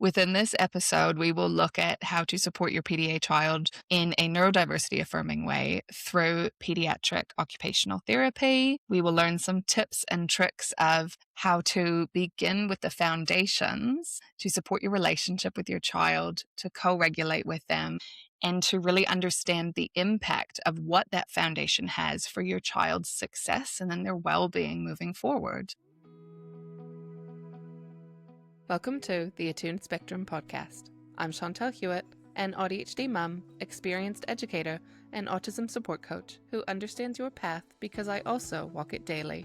Within this episode, we will look at how to support your PDA child in a neurodiversity-affirming way through pediatric occupational therapy. We will learn some tips and tricks of how to begin with the foundations to support your relationship with your child, to co-regulate with them, and to really understand the impact of what that foundation has for your child's success and then their well-being moving forward. Welcome to the Attuned Spectrum podcast. I'm Chantal Hewitt, an ADHD mum, experienced educator, and autism support coach who understands your path because I also walk it daily.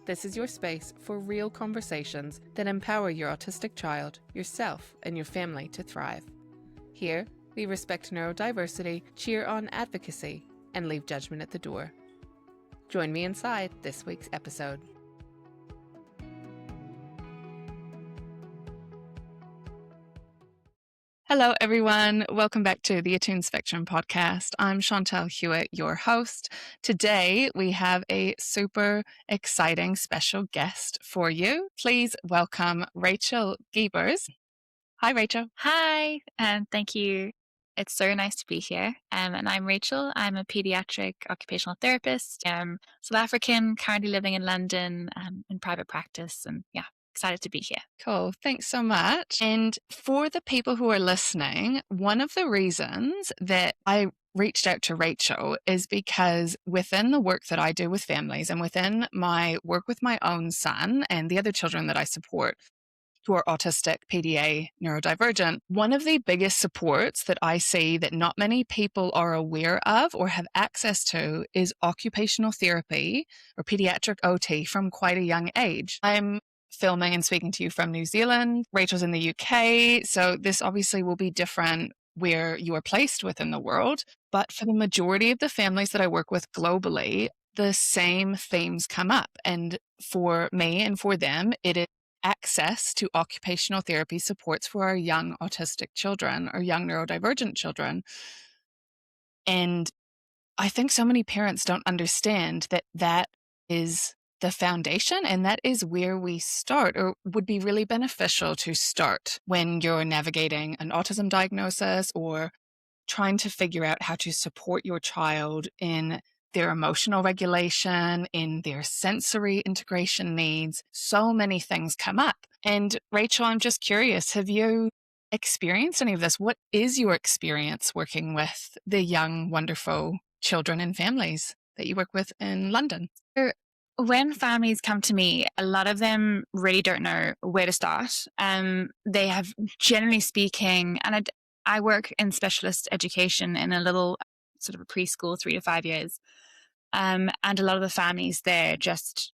This is your space for real conversations that empower your autistic child, yourself, and your family to thrive. Here, we respect neurodiversity, cheer on advocacy, and leave judgment at the door. Join me inside this week's episode. Hello, everyone. Welcome back to the Attuned Spectrum podcast. I'm Chantal Hewitt, your host. Today, we have a super exciting special guest for you. Please welcome Rachel Gebers. Hi, Rachel. Hi, and thank you. It's so nice to be here. And I'm Rachel. I'm a pediatric occupational therapist. I'm South African, currently living in London in private practice. And yeah, excited to be here. Cool. Thanks so much. And for the people who are listening, one of the reasons that I reached out to Rachel is because within the work that I do with families and within my work with my own son and the other children that I support who are autistic, PDA, neurodivergent, one of the biggest supports that I see that not many people are aware of or have access to is occupational therapy or pediatric OT from quite a young age. I'm filming and speaking to you from New Zealand. Rachel's in the UK, so this obviously will be different where you are placed within the world. But for the majority of the families that I work with globally, the same themes come up. And for me and for them, it is access to occupational therapy supports for our young autistic children or young neurodivergent children. And I think so many parents don't understand that that is the foundation and that is where we start, or would be really beneficial to start when you're navigating an autism diagnosis or trying to figure out how to support your child in their emotional regulation, in their sensory integration needs. So many things come up. And Rachel, I'm just curious, have you experienced any of this? What is your experience working with the young, wonderful children and families that you work with in London? When families come to me, a lot of them really don't know where to start. They have, generally speaking, and I work in specialist education in a little sort of a preschool, 3 to 5 years. And a lot of the families there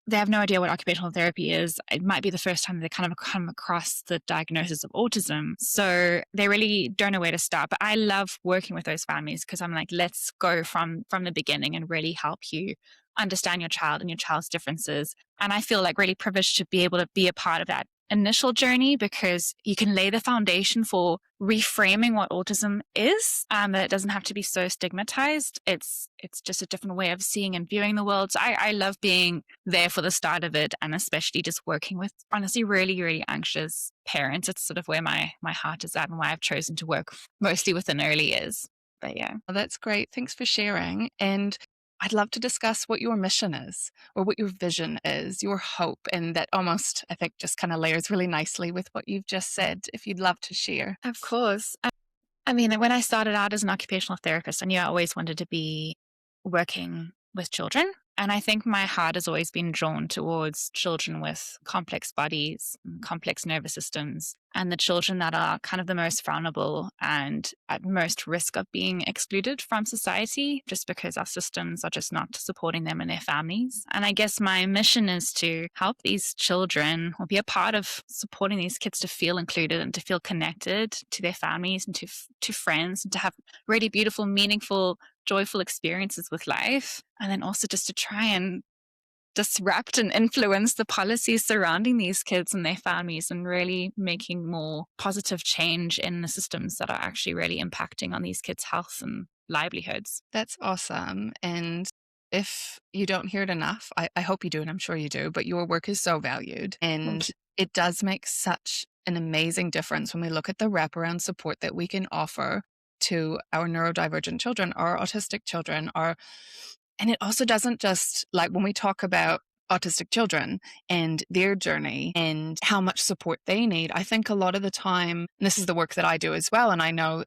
they have no idea what occupational therapy is. It might be the first time they kind of come across the diagnosis of autism. So they really don't know where to start. But I love working with those families because I'm like, let's go from the beginning and really help you understand your child and your child's differences. And I feel like really privileged to be able to be a part of that initial journey because you can lay the foundation for reframing what autism is, that it doesn't have to be so stigmatized. It's just a different way of seeing and viewing the world. So I love being there for the start of it, and especially just working with honestly really, really anxious parents. It's sort of where my heart is at and why I've chosen to work mostly within early years. But yeah. Well, that's great. Thanks for sharing. And I'd love to discuss what your mission is or what your vision is, your hope. And that almost, I think, just kind of layers really nicely with what you've just said, if you'd love to share. Of course. I mean, when I started out as an occupational therapist, I knew I always wanted to be working with children. And I think my heart has always been drawn towards children with complex bodies, complex nervous systems, and the children that are kind of the most vulnerable and at most risk of being excluded from society just because our systems are just not supporting them and their families. And I guess my mission is to help these children or be a part of supporting these kids to feel included and to feel connected to their families and to friends and to have really beautiful, meaningful, joyful experiences with life. And then also just to try and disrupt and influence the policies surrounding these kids and their families and really making more positive change in the systems that are actually really impacting on these kids' health and livelihoods. That's awesome. And if you don't hear it enough, I hope you do, and I'm sure you do, but your work is so valued. And it does make such an amazing difference when we look at the wraparound support that we can offer to our neurodivergent children, our autistic children, and it also doesn't just, like, when we talk about autistic children and their journey and how much support they need, I think a lot of the time, and this is the work that I do as well, and I know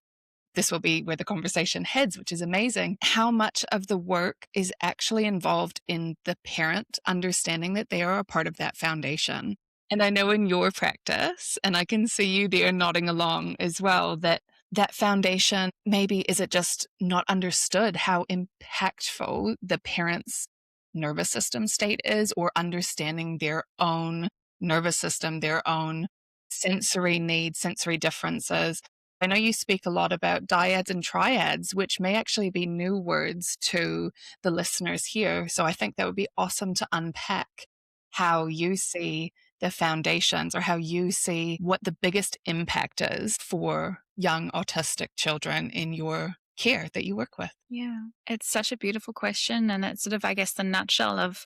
this will be where the conversation heads, which is amazing, how much of the work is actually involved in the parent understanding that they are a part of that foundation. And I know in your practice, and I can see you there nodding along as well, that that foundation, maybe is it just not understood how impactful the parent's nervous system state is, or understanding their own nervous system, their own sensory needs, sensory differences. I know you speak a lot about dyads and triads, which may actually be new words to the listeners here. So I think that would be awesome to unpack how you see the foundations, or how you see what the biggest impact is for young autistic children in your care that you work with. Yeah, it's such a beautiful question. And it's sort of, I guess, the nutshell of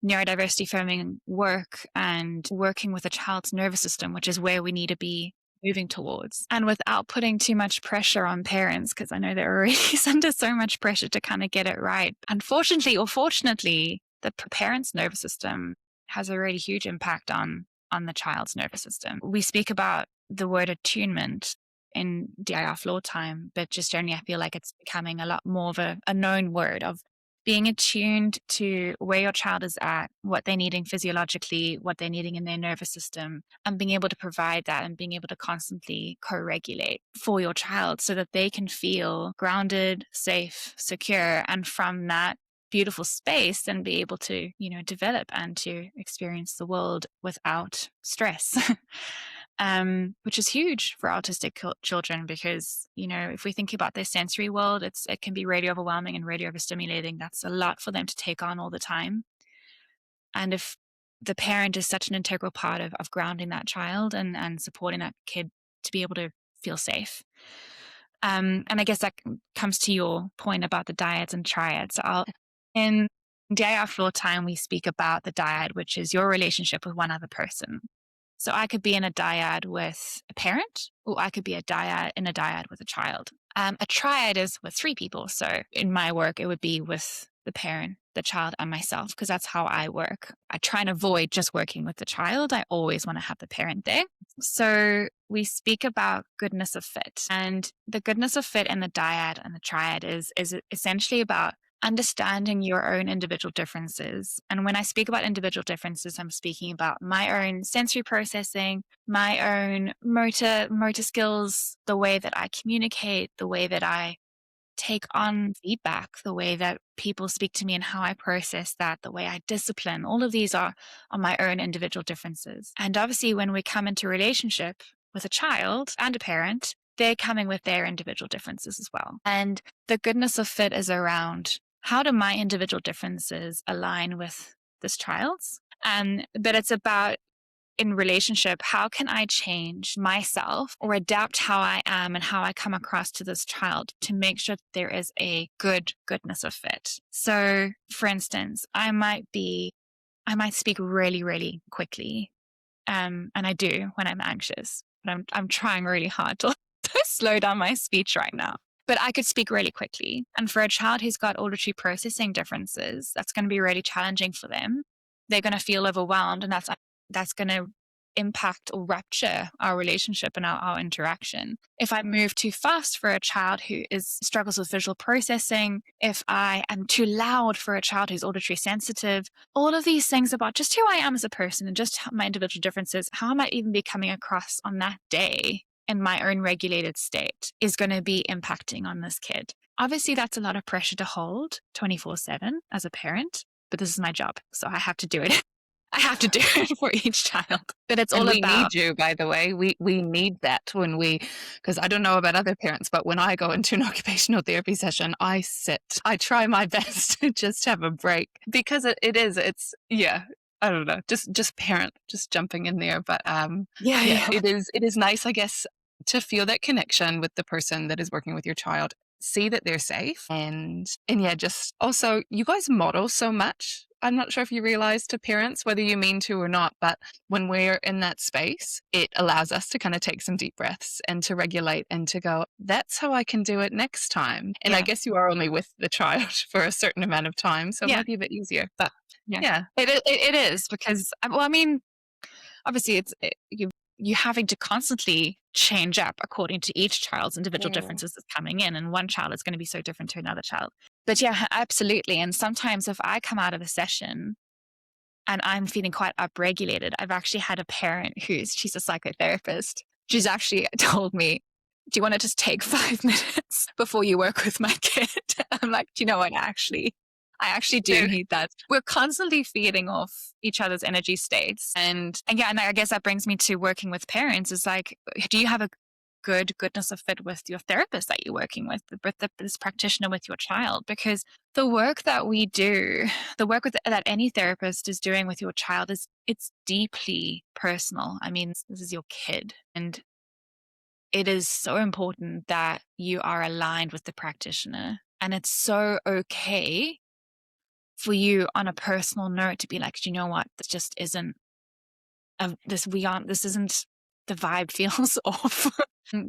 neurodiversity affirming work and working with a child's nervous system, which is where we need to be moving towards. And without putting too much pressure on parents, because I know they're already under so much pressure to kind of get it right. Unfortunately or fortunately, the parent's nervous system has a really huge impact on the child's nervous system. We speak about the word attunement in DIR floor time, but just generally I feel like it's becoming a lot more of a known word of being attuned to where your child is at, what they're needing physiologically, what they're needing in their nervous system, and being able to provide that and being able to constantly co-regulate for your child so that they can feel grounded, safe, secure, and from that beautiful space and be able to, develop and to experience the world without stress. Which is huge for autistic children because, if we think about their sensory world, it can be really overwhelming and really overstimulating. That's a lot for them to take on all the time. And if the parent is such an integral part of grounding that child and supporting that kid to be able to feel safe. And I guess that comes to your point about the dyads and triads. So in DIR floor time, we speak about the dyad, which is your relationship with one other person. So I could be in a dyad with a parent, or I could be in a dyad with a child. A triad is with three people. So in my work, it would be with the parent, the child, and myself, because that's how I work. I try and avoid just working with the child. I always want to have the parent there. So we speak about goodness of fit. And the goodness of fit in the dyad and the triad is essentially about understanding your own individual differences. And when I speak about individual differences, I'm speaking about my own sensory processing, my own motor skills, the way that I communicate, the way that I take on feedback, the way that people speak to me and how I process that, the way I discipline. All of these are my own individual differences. And obviously, when we come into relationship with a child and a parent, they're coming with their individual differences as well. And the goodness of fit is around, how do my individual differences align with this child's? But it's about, in relationship, how can I change myself or adapt how I am and how I come across to this child to make sure that there is a goodness of fit? So, for instance, I might speak really, really quickly. And I do when I'm anxious, but I'm trying really hard to slow down my speech right now. But I could speak really quickly. And for a child who's got auditory processing differences, that's going to be really challenging for them. They're going to feel overwhelmed, and that's going to impact or rupture our relationship and our interaction. If I move too fast for a child who struggles with visual processing, if I am too loud for a child who's auditory sensitive, all of these things about just who I am as a person and just my individual differences, how I might even be coming across on that day in my own regulated state is going to be impacting on this kid. Obviously, that's a lot of pressure to hold 24/7 as a parent, but this is my job, so I have to do it. I have to do it for each child. But it's all we about... need you, by the way. We need that because I don't know about other parents, but when I go into an occupational therapy session, I sit. I try my best to just have a break because it's I don't know, just parent, just jumping in there. But Yeah. it is nice, I guess, to feel that connection with the person that is working with your child. see that they're safe. And yeah, just also you guys model so much. I'm not sure if you realize to parents, whether you mean to or not, but when we're in that space, it allows us to kind of take some deep breaths and to regulate and to go, that's how I can do it next time. And I guess you are only with the child for a certain amount of time, so it might be a bit easier. But yeah. It is because, well, I mean, obviously you having to constantly change up according to each child's individual differences that's coming in, and one child is going to be so different to another child. But yeah, absolutely. And sometimes if I come out of a session and I'm feeling quite upregulated, I've actually had a parent she's a psychotherapist. She's actually told me, do you want to just take 5 minutes before you work with my kid? I'm like, do you know what? I actually do need that. We're constantly feeding off each other's energy states. And I guess that brings me to working with parents. Is like, do you have a goodness of fit with your therapist that you're working with this practitioner with your child? Because the work that we do, the work that any therapist is doing with your child it's deeply personal. I mean, this is your kid, and it is so important that you are aligned with the practitioner. And it's so okay for you on a personal note to be like, do you know what? This just isn't this isn't, the vibe feels off.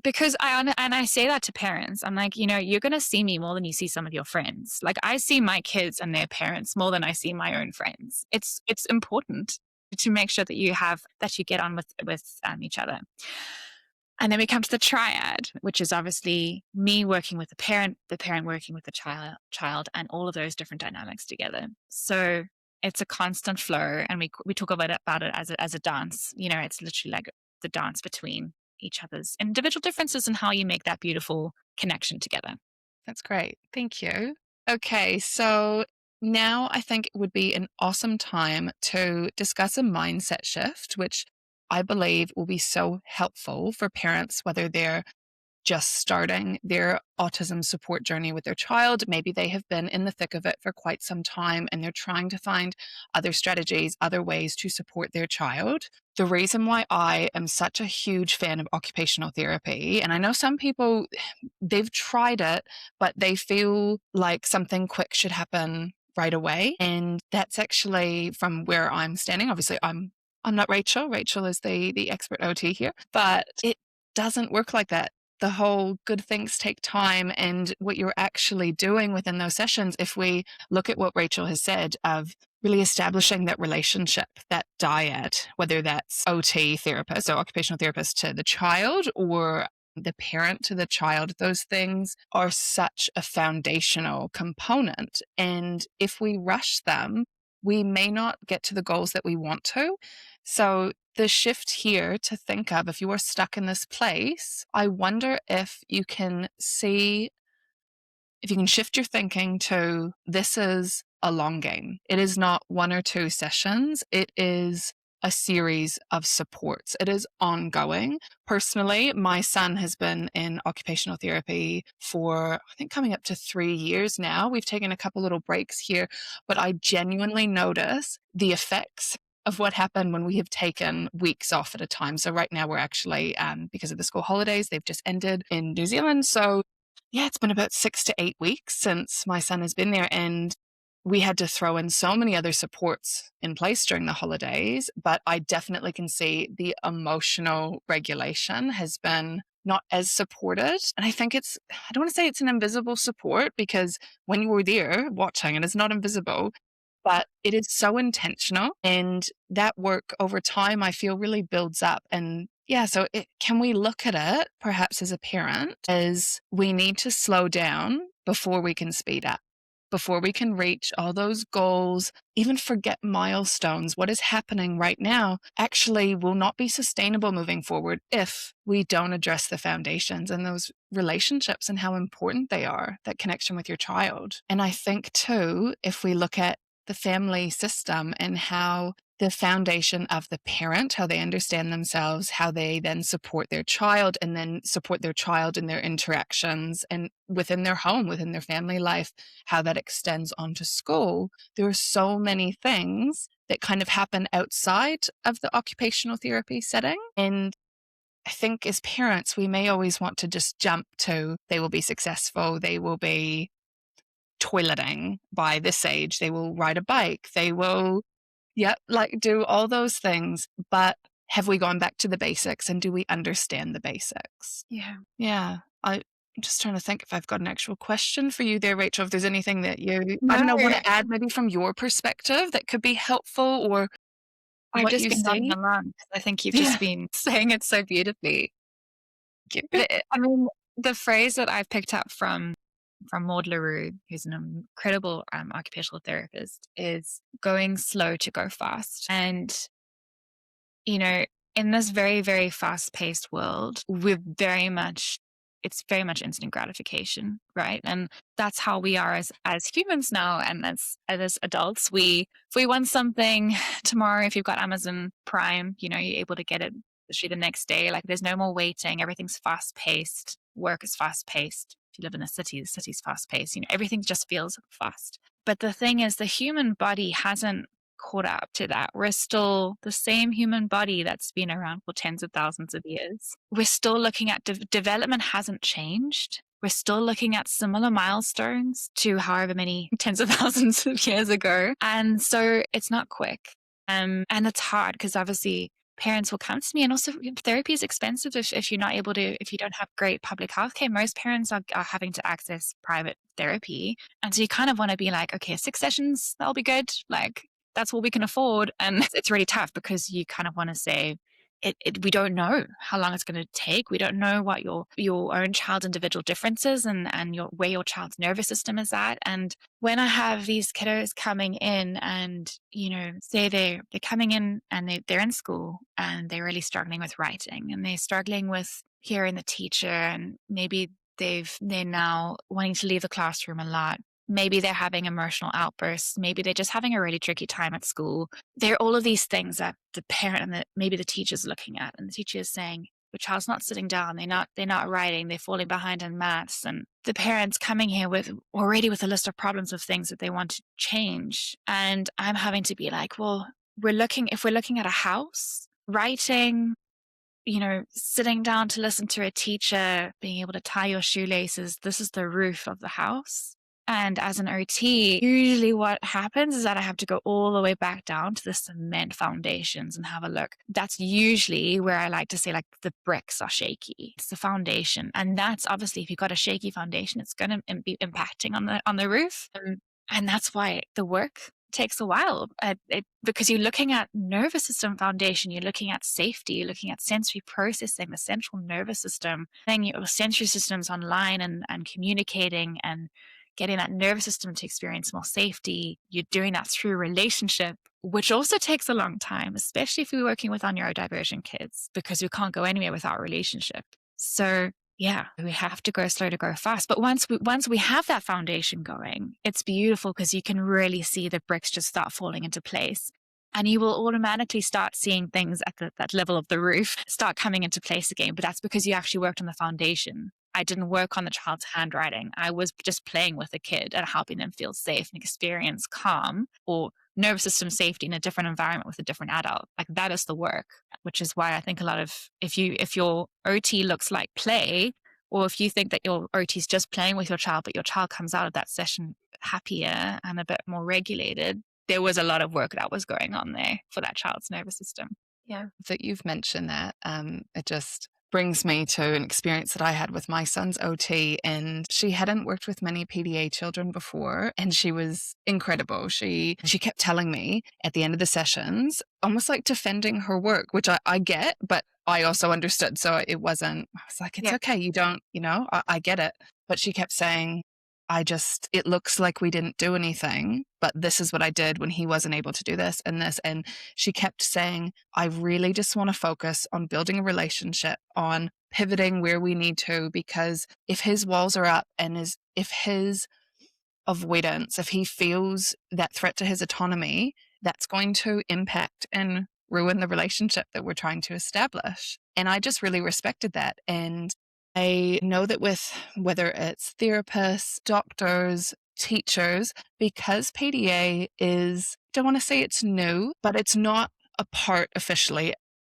Because I say that to parents. I'm like, you're going to see me more than you see some of your friends. Like, I see my kids and their parents more than I see my own friends. It's important to make sure that you get on with each other. And then we come to the triad, which is obviously me working with the parent working with the child, and all of those different dynamics together. So it's a constant flow, and we talk about it as a dance. It's literally like the dance between each other's individual differences and how you make that beautiful connection together. That's great. Thank you. Okay, so now I think it would be an awesome time to discuss a mindset shift, which I believe will be so helpful for parents, whether they're just starting their autism support journey with their child. Maybe they have been in the thick of it for quite some time and they're trying to find other strategies, other ways to support their child. The reason why I am such a huge fan of occupational therapy, and I know some people, they've tried it, but they feel like something quick should happen right away. And that's actually from where I'm standing. Obviously, I'm not Rachel. Rachel is the expert OT here, but it doesn't work like that. The whole good things take time, and what you're actually doing within those sessions, if we look at what Rachel has said of really establishing that relationship, that dyad, whether that's OT therapist or occupational therapist to the child or the parent to the child, those things are such a foundational component. And if we rush them, we may not get to the goals that we want to. So the shift here to think of, if you are stuck in this place, I wonder if you can shift your thinking to, this is a long game. It is not 1 or 2 sessions. It is a series of supports. It is ongoing. Personally, my son has been in occupational therapy for, I think, coming up to 3 years now. We've taken a couple little breaks here, but I genuinely notice the effects of what happened when we have taken weeks off at a time. So right now we're actually, because of the school holidays, they've just ended in New Zealand. So yeah, it's been about 6 to 8 weeks since my son has been there, and we had to throw in so many other supports in place during the holidays. But I definitely can see the emotional regulation has been not as supported. And I think I don't want to say it's an invisible support, because when you were there watching, it is not invisible, but it is so intentional. And that work over time, I feel, really builds up. And yeah, so can we look at it perhaps as a parent as we need to slow down before we can speed up, before we can reach all those goals, even forget milestones. What is happening right now actually will not be sustainable moving forward if we don't address the foundations and those relationships and how important they are, that connection with your child. And I think too, if we look at the family system and how the foundation of the parent, how they understand themselves, how they then support their child, and then support their child in their interactions and within their home, within their family life, how that extends onto school. There are so many things that kind of happen outside of the occupational therapy setting. And I think as parents, we may always want to just jump to, they will be successful, they will be toileting by this age, they will ride a bike, they will, like do all those things. But have we gone back to the basics, and do we understand the basics? Yeah. I'm just trying to think if I've got an actual question for you there, Rachel, if there's anything that you, I No, don't know, want to add maybe from your perspective that could be helpful, or I've what just you been nodding see. along because I think you've Yeah. just been saying it so beautifully. I mean, the phrase that I've picked up from Maud LaRue, who's an incredible occupational therapist, is going slow to go fast. And, you know, in this very, very fast paced world, it's very much instant gratification, right? And that's how we are as humans now. And as adults, if we want something tomorrow, if you've got Amazon Prime, you're able to get it literally the next day. Like, there's no more waiting. Everything's fast paced. Work is fast paced. If you live in a city, the city's fast paced. Everything just feels fast. But the thing is, the human body hasn't caught up to that. We're still the same human body that's been around for tens of thousands of years. We're still looking at development hasn't changed. We're still looking at similar milestones to however many tens of thousands of years ago. And so it's not quick. And it's hard because obviously parents will come to me, and also therapy is expensive if you're not able to, if you don't have great public health care. Most parents are having to access private therapy. And so you kind of want to be like, okay, 6 sessions, that'll be good. Like, that's what we can afford. And it's really tough because you kind of want to say, we don't know how long it's going to take. We don't know what your own child's individual differences and where your child's nervous system is at. And when I have these kiddos coming in and, say they're coming in and they're in school and they're really struggling with writing and they're struggling with hearing the teacher, and maybe they're now wanting to leave the classroom a lot. Maybe they're having emotional outbursts. Maybe they're just having a really tricky time at school. There are all of these things that the parent and maybe the teacher's looking at, and the teacher is saying, your child's not sitting down. They're not writing. They're falling behind in maths. And the parent's coming here already with a list of problems of things that they want to change. And I'm having to be like, well, if we're looking at a house, writing, sitting down to listen to a teacher, being able to tie your shoelaces, this is the roof of the house. And as an OT, usually what happens is that I have to go all the way back down to the cement foundations and have a look. That's usually where I like to say, like, the bricks are shaky. It's the foundation. And that's obviously, if you've got a shaky foundation, it's going to be impacting on the roof. And that's why the work takes a while because you're looking at nervous system foundation, you're looking at safety, you're looking at sensory processing, the central nervous system, getting your sensory systems online and communicating and getting that nervous system to experience more safety. You're doing that through relationship, which also takes a long time, especially if we're working with our neurodivergent kids, because we can't go anywhere without relationship. So yeah, we have to go slow to go fast. But once we have that foundation going, it's beautiful because you can really see the bricks just start falling into place. And you will automatically start seeing things at that level of the roof start coming into place again. But that's because you actually worked on the foundation. I didn't work on the child's handwriting. I was just playing with the kid and helping them feel safe and experience calm or nervous system safety in a different environment with a different adult. Like, that is the work, which is why I think a lot of, if your OT looks like play, or if you think that your OT is just playing with your child, but your child comes out of that session happier and a bit more regulated, there was a lot of work that was going on there for that child's nervous system. Yeah. That you've mentioned that, it just brings me to an experience that I had with my son's OT, and she hadn't worked with many PDA children before, and she was incredible. She kept telling me at the end of the sessions, almost like defending her work, which I get, but I also understood. So I was like, it's okay. You don't, I get it. But she kept saying, it looks like we didn't do anything, but this is what I did when he wasn't able to do this and this. And she kept saying, I really just want to focus on building a relationship, on pivoting where we need to, because if his walls are up and if his avoidance, if he feels that threat to his autonomy, that's going to impact and ruin the relationship that we're trying to establish. And I just really respected that. And I know that with whether it's therapists, doctors, teachers, because PDA is, I don't want to say it's new, but it's not a part officially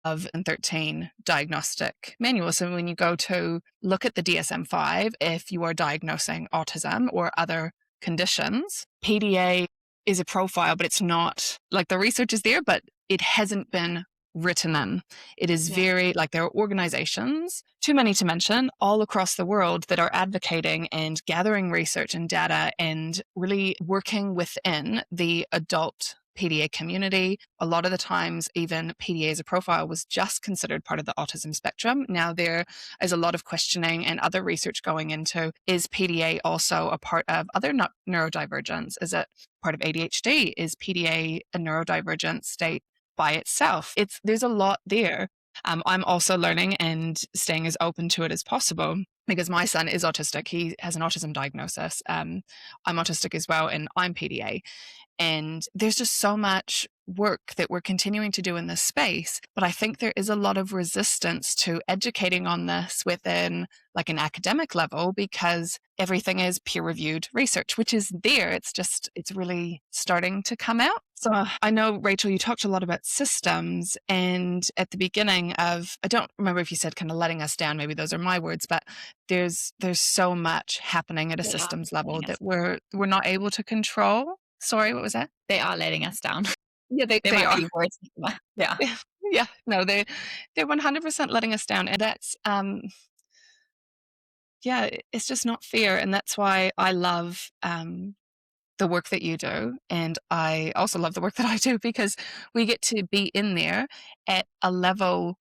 of and 13 diagnostic manual. So when you go to look at the DSM-5, if you are diagnosing autism or other conditions, PDA is a profile, but it's not like the research is there, but it hasn't been written in. It is very like there are organizations, too many to mention, all across the world that are advocating and gathering research and data and really working within the adult PDA community. A lot of the times, even PDA as a profile was just considered part of the autism spectrum. Now there is a lot of questioning and other research going into, is PDA also a part of other neurodivergence? Is it part of ADHD? Is PDA a neurodivergent state by itself? There's a lot there. I'm also learning and staying as open to it as possible because my son is autistic. He has an autism diagnosis. I'm autistic as well, and I'm PDA. And there's just so much work that we're continuing to do in this space. But I think there is a lot of resistance to educating on this within like an academic level because everything is peer-reviewed research, which is there. It's really starting to come out. So I know, Rachel, you talked a lot about systems, and at the beginning of, I don't remember if you said kind of letting us down, maybe those are my words, but there's so much happening at a systems level that we're not able to control. Sorry, what was that? They are letting us down. Yeah, they They might are. be words. Yeah. Yeah, no, they're 100% letting us down, and that's yeah, it's just not fair, and that's why I love the work that you do, and I also love the work that I do because we get to be in there at a level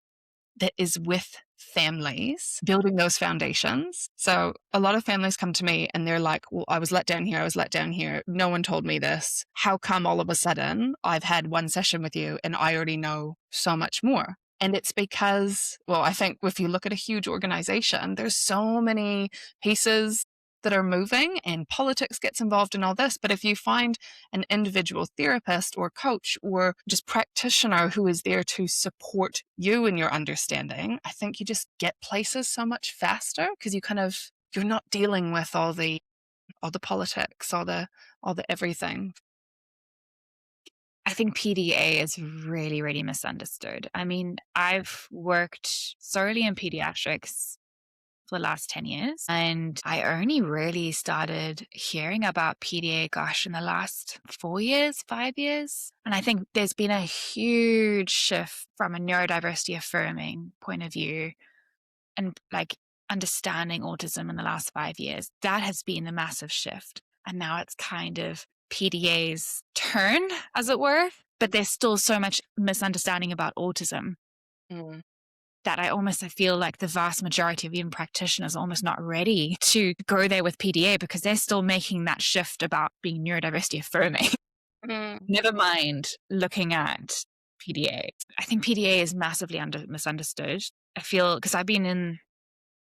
that is with families, building those foundations. So a lot of families come to me and they're like, well, I was let down here. I was let down here. No one told me this. How come all of a sudden I've had one session with you and I already know so much more? And it's because, well, I think if you look at a huge organization, there's so many pieces that are moving and politics gets involved in all this. But if you find an individual therapist or coach or just practitioner who is there to support you in your understanding, I think you just get places so much faster because you're not dealing with all the politics, all the everything. I think PDA is really, really misunderstood. I mean, I've worked solely in pediatrics for the last 10 years. And I only really started hearing about PDA, gosh, in the last 4 years, 5 years. And I think there's been a huge shift from a neurodiversity-affirming point of view and like understanding autism in the last 5 years. That has been a massive shift. And now it's kind of PDA's turn, as it were. But there's still so much misunderstanding about autism. That I feel like the vast majority of even practitioners are almost not ready to go there with PDA because they're still making that shift about being neurodiversity affirming. Never mind looking at PDA. I think PDA is massively misunderstood. I feel because I've been in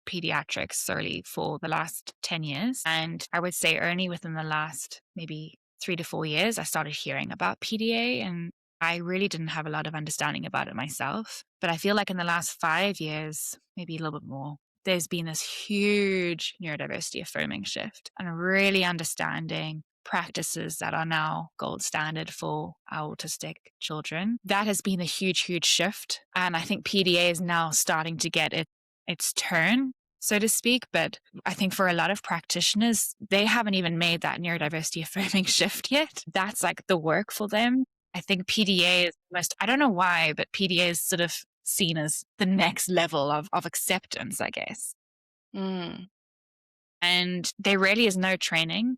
pediatrics solely for the last 10 years. And I would say only within the last maybe 3 to 4 years, I started hearing about PDA, and I really didn't have a lot of understanding about it myself. But I feel like in the last 5 years, maybe a little bit more, there's been this huge neurodiversity affirming shift and really understanding practices that are now gold standard for our autistic children. That has been a huge, huge shift. And I think PDA is now starting to get its turn, so to speak. But I think for a lot of practitioners, they haven't even made that neurodiversity affirming shift yet. That's like the work for them. I think PDA is I don't know why, but PDA is sort of seen as the next level of acceptance, I guess. And there really is no training.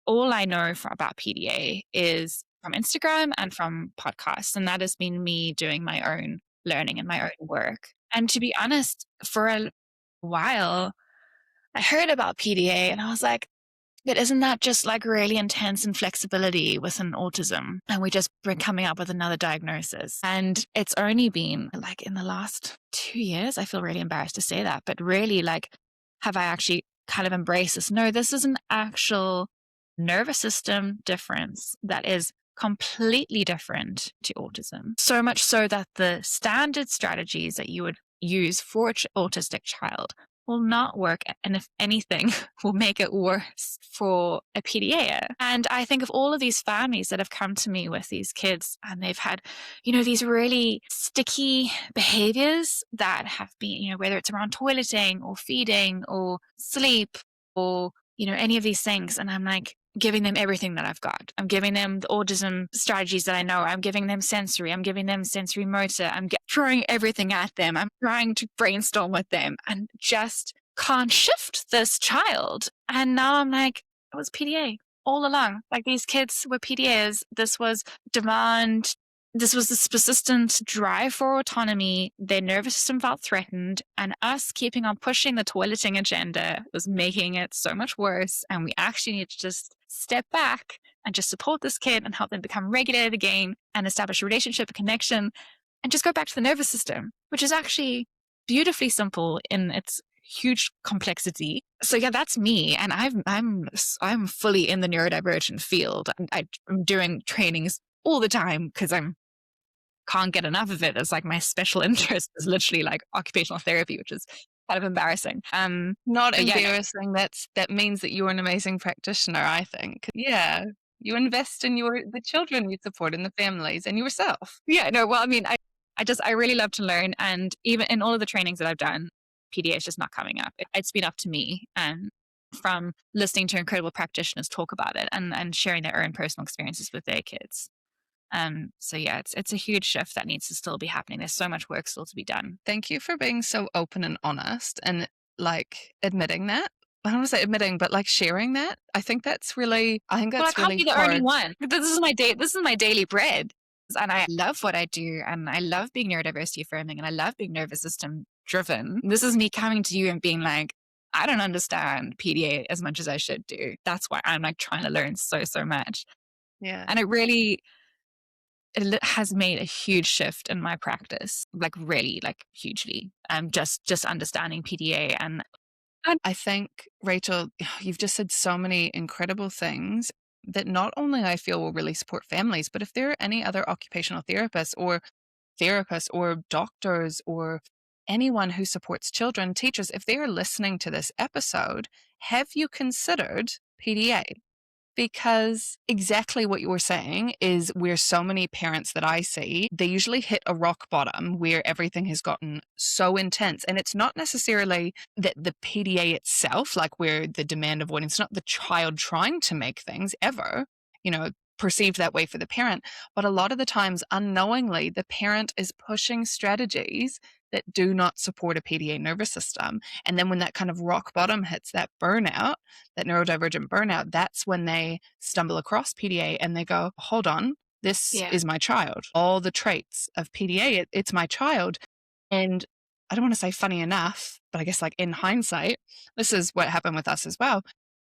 All I know about PDA is from Instagram and from podcasts. And that has been me doing my own learning and my own work. And to be honest, for a while, I heard about PDA and I was like, but isn't that just like really intense inflexibility within autism? And we just been coming up with another diagnosis. And it's only been like in the last 2 years, I feel really embarrassed to say that, but really like, have I actually kind of embraced this? No, this is an actual nervous system difference that is completely different to autism. So much so that the standard strategies that you would use for an autistic child will not work. And if anything, will make it worse for a PDA. And I think of all of these families that have come to me with these kids and they've had, these really sticky behaviors that have been, whether it's around toileting or feeding or sleep or, any of these things. And I'm like, giving them everything that I've got. I'm giving them the autism strategies that I know. I'm giving them sensory. I'm giving them sensory motor. I'm throwing everything at them. I'm trying to brainstorm with them and just can't shift this child. And now I'm like, it was PDA all along. Like these kids were PDAs. This was demand. This was this persistent drive for autonomy. Their nervous system felt threatened, and us keeping on pushing the toileting agenda was making it so much worse. And we actually need to just step back and just support this kid and help them become regulated again and establish a relationship, a connection, and just go back to the nervous system, which is actually beautifully simple in its huge complexity. So yeah, that's me, and I'm fully in the neurodivergent field. I'm doing trainings all the time because can't get enough of it. It's like my special interest is literally like occupational therapy, which is kind of embarrassing. Not embarrassing. Yeah. That means that you're an amazing practitioner, I think. Yeah. You invest in the children you support and the families and yourself. Yeah, no, well, I mean, I really love to learn. And even in all of the trainings that I've done, PDA is just not coming up. It's been up to me. And from listening to incredible practitioners talk about it and sharing their own personal experiences with their kids. So yeah, it's a huge shift that needs to still be happening. There's so much work still to be done. Thank you for being so open and honest and like admitting that. I don't want to say admitting, but like sharing that. I think that's really I can't be the only one. This is my daily bread. And I love what I do, and I love being neurodiversity affirming, and I love being nervous system driven. This is me coming to you and being like, I don't understand PDA as much as I should do. That's why I'm like trying to learn so much. Yeah. And it has made a huge shift in my practice, like really, like hugely. Just understanding PDA. And I think, Rachel, you've just said so many incredible things that not only I feel will really support families, but if there are any other occupational therapists or doctors or anyone who supports children, teachers, if they are listening to this episode, have you considered PDA? Because exactly what you were saying is where so many parents that I see, they usually hit a rock bottom where everything has gotten so intense. And it's not necessarily that the PDA itself, like where the demand avoidance, not the child trying to make things ever, perceived that way for the parent. But a lot of the times, unknowingly, the parent is pushing strategies that do not support a PDA nervous system. And then when that kind of rock bottom hits, that burnout, that neurodivergent burnout, that's when they stumble across PDA and they go, hold on, this is my child. All the traits of PDA, it's my child. And I don't want to say funny enough, but I guess like in hindsight, this is what happened with us as well,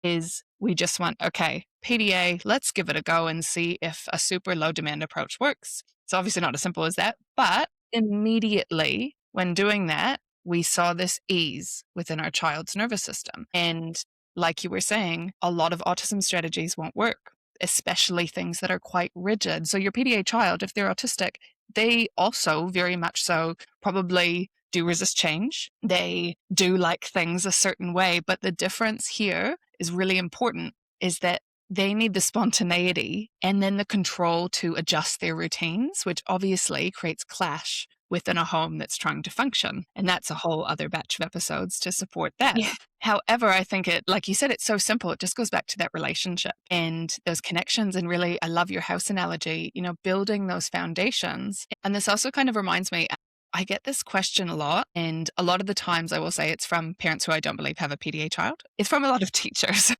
is we just went, okay, PDA, let's give it a go and see if a super low demand approach works. It's obviously not as simple as that, but immediately when doing that, we saw this ease within our child's nervous system. And like you were saying, a lot of autism strategies won't work, especially things that are quite rigid. So your PDA child, if they're autistic, they also very much so probably do resist change. They do like things a certain way. But the difference here is really important, is that they need the spontaneity and then the control to adjust their routines, which obviously creates clash within a home that's trying to function. And that's a whole other batch of episodes to support that. Yeah. However, I think like you said, it's so simple. It just goes back to that relationship and those connections. And really, I love your house analogy, building those foundations. And this also kind of reminds me, I get this question a lot. And a lot of the times I will say it's from parents who I don't believe have a PDA child. It's from a lot of teachers,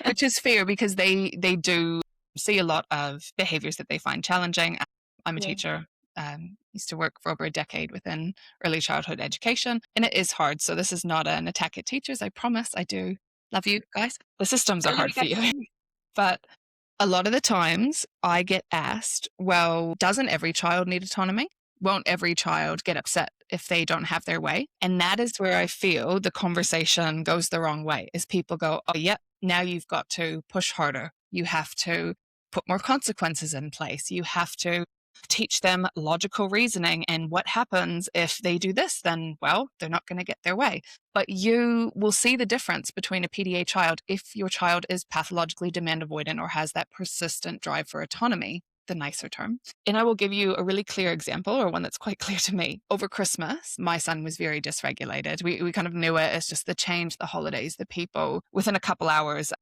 which is fair because they do see a lot of behaviors that they find challenging. I'm a teacher. Used to work for over a decade within early childhood education, and it is hard. So this is not an attack at teachers. I promise. I do love you guys. The systems are hard for you. But a lot of the times I get asked, well, doesn't every child need autonomy? Won't every child get upset if they don't have their way? And that is where I feel the conversation goes the wrong way, is people go, oh, yeah, now you've got to push harder. You have to put more consequences in place. You have to teach them logical reasoning and what happens if they do this, then, well, they're not going to get their way. But you will see the difference between a PDA child if your child is pathologically demand avoidant or has that persistent drive for autonomy, the nicer term. And I will give you a really clear example, or one that's quite clear to me. Over Christmas, my son was very dysregulated. We kind of knew it. It's just the change, the holidays, the people. Within a couple hours,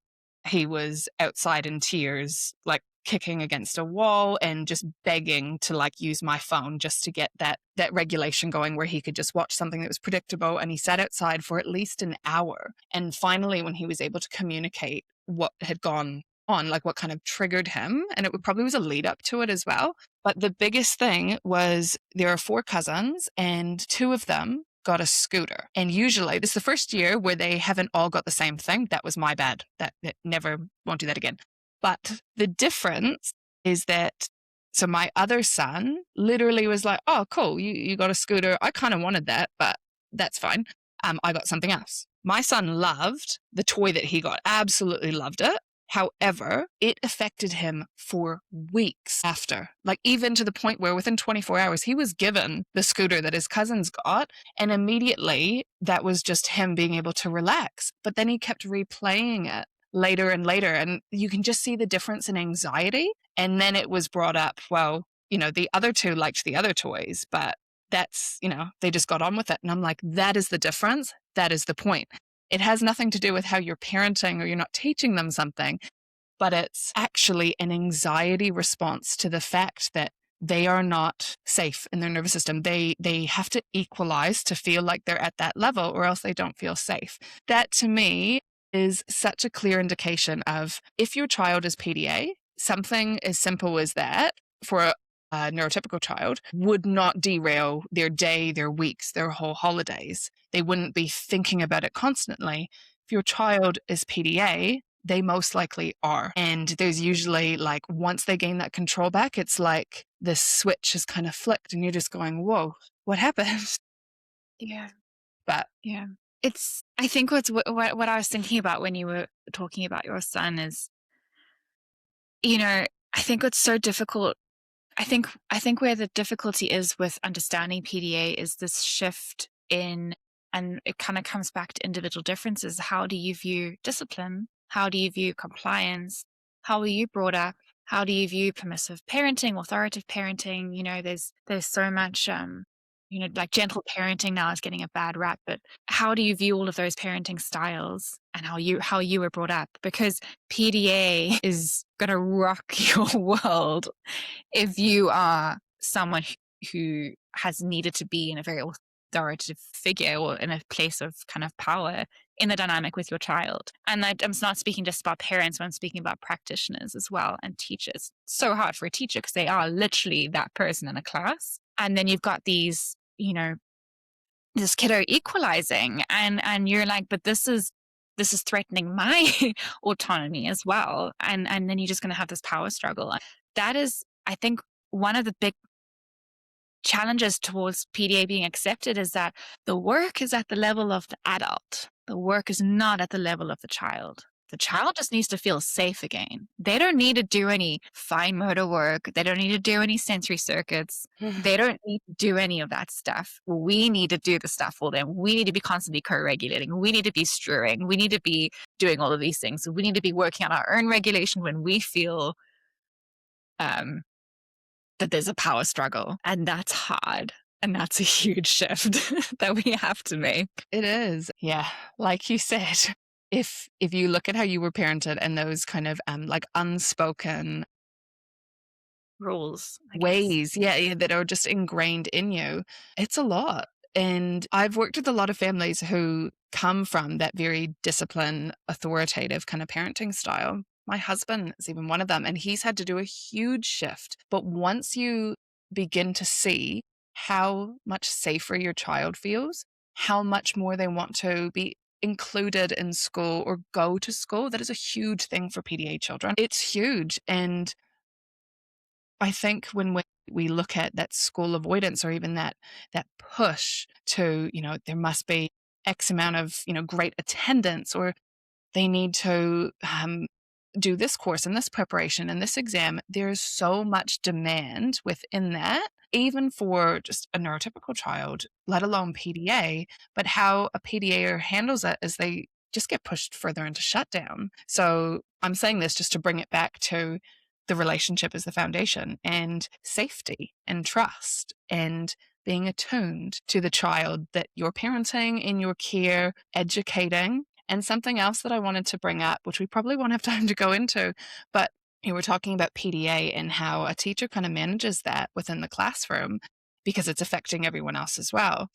he was outside in tears, like kicking against a wall and just begging to like use my phone just to get that regulation going where he could just watch something that was predictable. And he sat outside for at least an hour. And finally, when he was able to communicate what had gone on, like what kind of triggered him, and it probably was a lead up to it as well. But the biggest thing was there are 4 cousins and 2 of them got a scooter. And usually this is the first year where they haven't all got the same thing. That was my bad. That never, won't do that again. But the difference is that, so my other son literally was like, oh, cool, you got a scooter. I kind of wanted that, but that's fine. I got something else. My son loved the toy that he got, absolutely loved it. However, it affected him for weeks after, like even to the point where within 24 hours, he was given the scooter that his cousins got. And immediately that was just him being able to relax. But then he kept replaying it later and later. And you can just see the difference in anxiety. And then it was brought up, well, the other 2 liked the other toys, but that's, they just got on with it. And I'm like, that is the difference. That is the point. It has nothing to do with how you're parenting or you're not teaching them something, but it's actually an anxiety response to the fact that they are not safe in their nervous system. They have to equalize to feel like they're at that level or else they don't feel safe. That to me is such a clear indication of if your child is PDA, something as simple as that for a neurotypical child would not derail their day, their weeks, their whole holidays. They wouldn't be thinking about it constantly. If your child is PDA, they most likely are. And there's usually like, once they gain that control back, it's like the switch is kind of flicked and you're just going, whoa, what happened? Yeah. But yeah. I think what I was thinking about when you were talking about your son is, I think it's so difficult. I think where the difficulty is with understanding PDA is this shift in, and it kind of comes back to individual differences. How do you view discipline? How do you view compliance? How were you brought up? How do you view permissive parenting, authoritative parenting? There's so much, like gentle parenting now is getting a bad rap, but how do you view all of those parenting styles and how you were brought up? Because PDA is going to rock your world if you are someone who has needed to be in a very authoritative figure or in a place of kind of power in the dynamic with your child. And I'm not speaking just about parents, but I'm speaking about practitioners as well and teachers. It's so hard for a teacher because they are literally that person in a class. And then you've got these, this kiddo equalizing and you're like, but this is threatening my autonomy as well. And then you're just going to have this power struggle. That is, I think, one of the big challenges towards PDA being accepted is that the work is at the level of the adult. The work is not at the level of the child. The child just needs to feel safe again. They don't need to do any fine motor work. They don't need to do any sensory circuits. They don't need to do any of that stuff. We need to do the stuff for them. We need to be constantly co-regulating. We need to be strewing. We need to be doing all of these things. We need to be working on our own regulation when we feel that there's a power struggle. And that's hard. And that's a huge shift that we have to make. it is. Yeah. Like you said, if you look at how you were parented and those kind of like unspoken Rules, I guess. ways, yeah, that are just ingrained in you, it's a lot. And I've worked with a lot of families who come from that very disciplined, authoritative kind of parenting style. My husband is even one of them, and he's had to do a huge shift. But once you begin to see how much safer your child feels, how much more they want to be included in school or go to school, that is a huge thing for PDA children. It's huge. And I think when we look at that school avoidance or even that push to, there must be X amount of, great attendance, or they need to do this course and this preparation and this exam, there's so much demand within that, even for just a neurotypical child, let alone PDA. But how a PDA handles it is they just get pushed further into shutdown. So I'm saying this just to bring it back to the relationship as the foundation, and safety and trust and being attuned to the child that you're parenting, in your care, educating. And something else that I wanted to bring up, which we probably won't have time to go into, but you were talking about PDA and how a teacher kind of manages that within the classroom because it's affecting everyone else as well.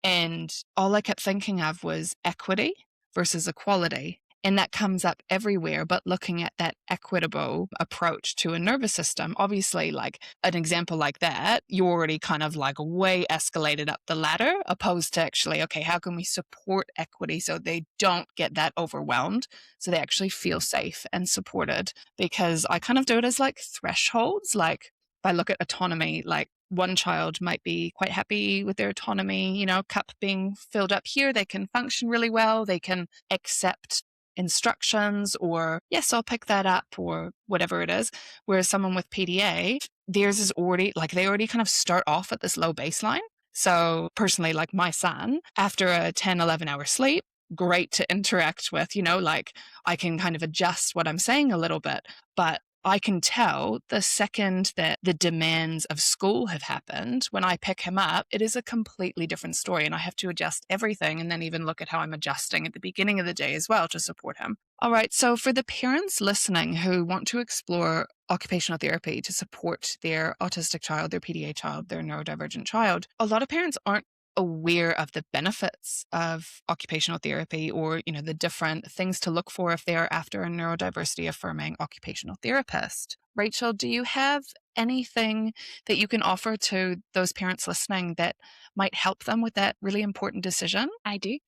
And all I kept thinking of was equity versus equality. And that comes up everywhere, but looking at that equitable approach to a nervous system, obviously, like an example like that, you already kind of like way escalated up the ladder, opposed to actually, okay, how can we support equity so they don't get that overwhelmed, so they actually feel safe and supported? Because I kind of do it as like thresholds. Like if I look at autonomy, like one child might be quite happy with their autonomy, cup being filled up here, they can function really well, they can accept instructions, or yes, I'll pick that up, or whatever it is. Whereas someone with PDA, theirs is already like they already kind of start off at this low baseline. So personally, like my son, after a 10, 11-hour sleep, great to interact with, like I can kind of adjust what I'm saying a little bit, but I can tell the second that the demands of school have happened, when I pick him up, it is a completely different story, and I have to adjust everything, and then even look at how I'm adjusting at the beginning of the day as well to support him. All right, so for the parents listening who want to explore occupational therapy to support their autistic child, their PDA child, their neurodivergent child, a lot of parents aren't aware of the benefits of occupational therapy, or the different things to look for if they're after a neurodiversity-affirming occupational therapist. Rachel, do you have anything that you can offer to those parents listening that might help them with that really important decision? I do.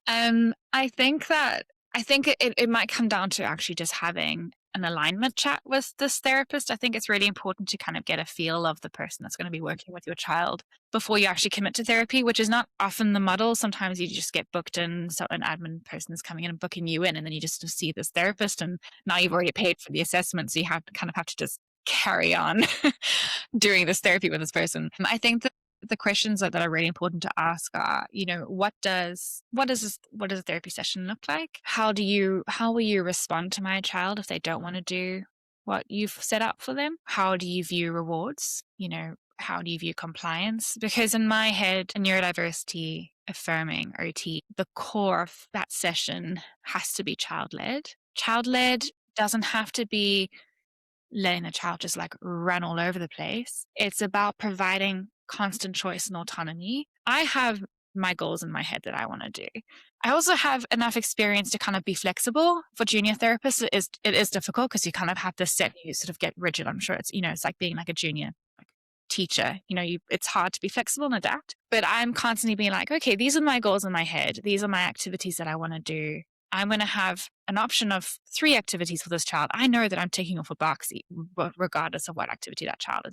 I think it might come down to actually just having an alignment chat with this therapist. I think it's really important to kind of get a feel of the person that's going to be working with your child before you actually commit to therapy, which is not often the model. Sometimes you just get booked in, so an admin person is coming in and booking you in, and then you just see this therapist, and now you've already paid for the assessment, so you have to just carry on doing this therapy with this person. I think that the questions that are really important to ask are, what does a therapy session look like? How will you respond to my child if they don't want to do what you've set up for them? How do you view rewards? How do you view compliance? Because in my head, a neurodiversity affirming OT, the core of that session has to be child-led. Child-led doesn't have to be letting the child just like run all over the place. It's about providing constant choice and autonomy. I have my goals in my head that I want to do. I also have enough experience to kind of be flexible. For junior therapists, it is difficult because you kind of have to you sort of get rigid. I'm sure it's like being like a junior teacher. It's hard to be flexible and adapt. But I'm constantly being like, okay, these are my goals in my head. These are my activities that I want to do. I'm going to have an option of 3 activities for this child. I know that I'm taking off a box regardless of what activity that child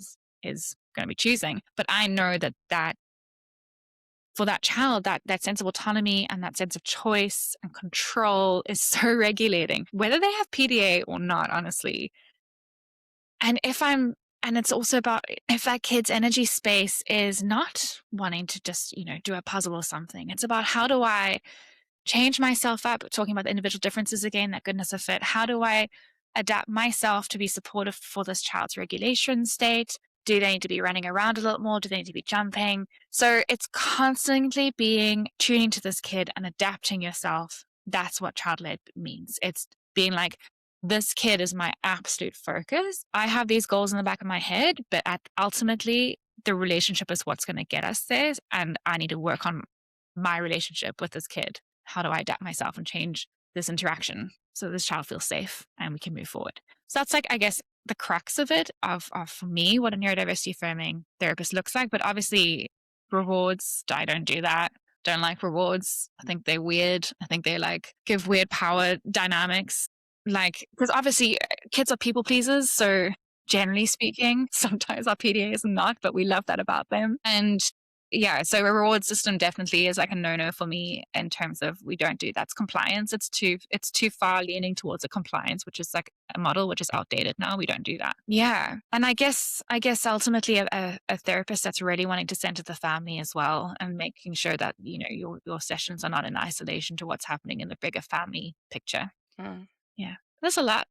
is going to be choosing. But I know that for that child, that sense of autonomy and that sense of choice and control is so regulating, whether they have PDA or not, honestly. And it's also about if that kid's energy space is not wanting to just, do a puzzle or something. It's about, how do I change myself up, talking about the individual differences again, that goodness of fit. How do I adapt myself to be supportive for this child's regulation state? Do they need to be running around a little more? Do they need to be jumping? So it's constantly tuning to this kid and adapting yourself. That's what child-led means. It's being like, this kid is my absolute focus. I have these goals in the back of my head, but ultimately the relationship is what's going to get us there. And I need to work on my relationship with this kid. How do I adapt myself and change this interaction so this child feels safe and we can move forward? So that's like, I guess, the crux of it, of for me, what a neurodiversity affirming therapist looks like. But obviously rewards, I don't do that. Don't like rewards. I think they're weird. I think they like give weird power dynamics. Like, because obviously kids are people pleasers. So generally speaking, sometimes our PDA is not, but we love that about them. And yeah, so a reward system definitely is like a no-no for me in terms of we don't do that's compliance. It's too far leaning towards a compliance, which is like a model which is outdated now. We don't do that. Yeah. And I guess ultimately a therapist that's really wanting to center the family as well and making sure that, you know, your sessions are not in isolation to what's happening in the bigger family picture. Yeah. There's a lot.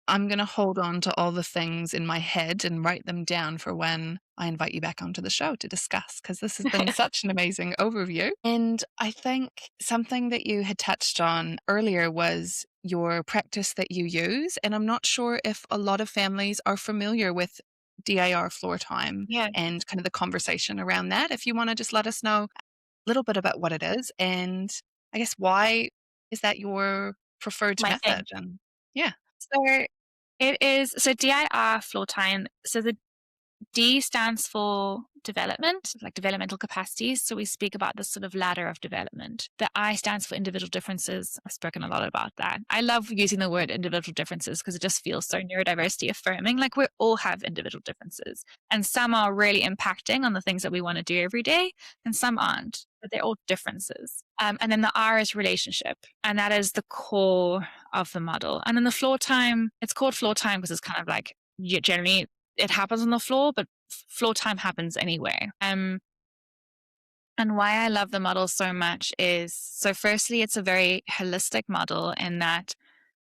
I'm going to hold on to all the things in my head and write them down for when I invite you back onto the show to discuss, because this has been such an amazing overview. And I think something that you had touched on earlier was your practice that you use. And I'm not sure if a lot of families are familiar with DIR floor time Yeah. and kind of the conversation around that. If you want to just let us know a little bit about what it is and I guess why is that your preferred My thing. method? And yeah. So it is, so DIR floor time. So the D stands for development, like developmental capacities. So we speak about this sort of ladder of development. The I stands for individual differences. I've spoken a lot about that. I love using the word individual differences because it just feels so neurodiversity affirming. Like we all have individual differences and some are really impacting on the things that we want to do every day and some aren't, but they're all differences. And then the R is relationship. And that is the core of the model. And then the floor time, it's called floor time because it's kind of like generally it happens on the floor, but floor time happens anywhere. And why I love the model so much is, so firstly, it's a very holistic model in that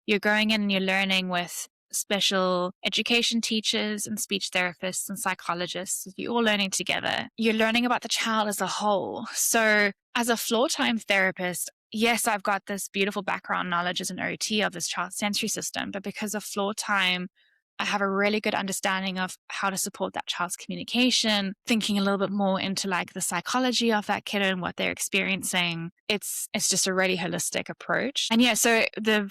you're going in and you're learning with special education teachers and speech therapists and psychologists. You're all learning together. You're learning about the child as a whole. So as a floor time therapist, yes, I've got this beautiful background knowledge as an OT of this child's sensory system, but because of floor time, I have a really good understanding of how to support that child's communication, thinking a little bit more into like the psychology of that kid and what they're experiencing. It's just a really holistic approach. And yeah, so the